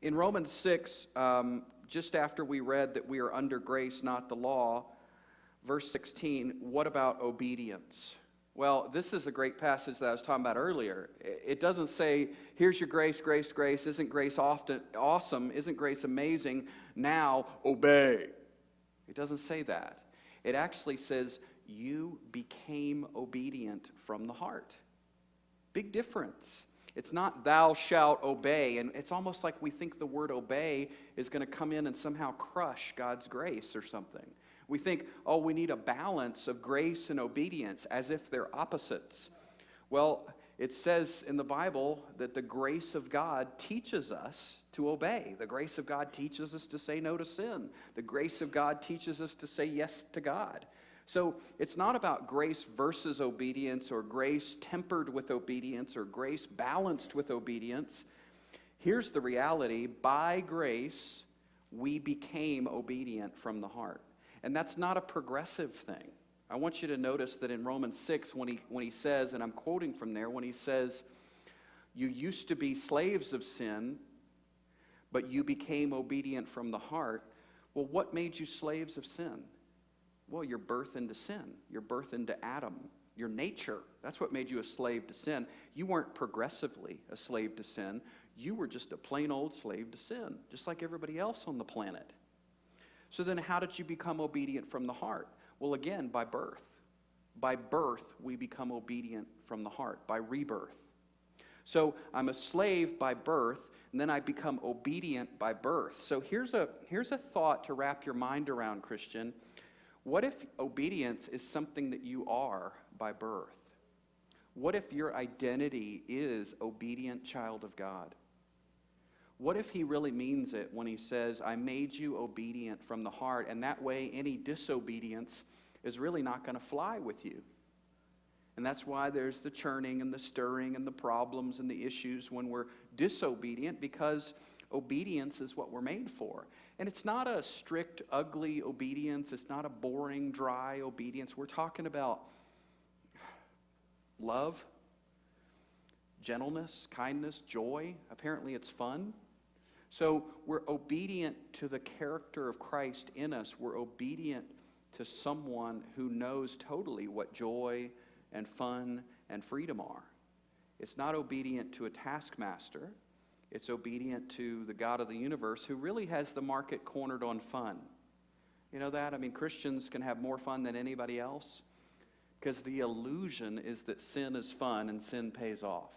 In Romans 6, just after we read that we are under grace, not the law, verse 16, what about obedience? Well, this is a great passage that I was talking about earlier. It doesn't say, here's your grace, grace, grace. Isn't grace often awesome? Isn't grace amazing? Now obey. It doesn't say that. It actually says, you became obedient from the heart. Big difference. It's not thou shalt obey, and it's almost like we think the word obey is going to come in and somehow crush God's grace or something. We think, oh, we need a balance of grace and obedience as if they're opposites. Well, it says in the Bible that the grace of God teaches us to obey. The grace of God teaches us to say no to sin. The grace of God teaches us to say yes to God. So it's not about grace versus obedience, or grace tempered with obedience, or grace balanced with obedience. Here's the reality. By grace, we became obedient from the heart. And that's not a progressive thing. I want you to notice that in Romans 6, when he says, and I'm quoting from there, when he says, you used to be slaves of sin, but you became obedient from the heart. Well, what made you slaves of sin? Well, your birth into sin, your birth into Adam, your nature. That's what made you a slave to sin. You weren't progressively a slave to sin. You were just a plain old slave to sin, just like everybody else on the planet. So then how did you become obedient from the heart? Well, again, by birth. By birth, we become obedient from the heart, by rebirth. So I'm a slave by birth, and then I become obedient by birth. So here's a thought to wrap your mind around, Christian. What if obedience is something that you are by birth? What if your identity is obedient child of God? What if he really means it when he says, I made you obedient from the heart, and that way any disobedience is really not going to fly with you? And that's why there's the churning and the stirring and the problems and the issues when we're disobedient, because obedience is what we're made for. And it's not a strict, ugly obedience. It's not a boring, dry obedience. We're talking about love, gentleness, kindness, joy. Apparently it's fun. So we're obedient to the character of Christ in us. We're obedient to someone who knows totally what joy and fun and freedom are. It's not obedient to a taskmaster. It's obedient to the God of the universe, who really has the market cornered on fun. You know that? I mean, Christians can have more fun than anybody else, because the illusion is that sin is fun and sin pays off.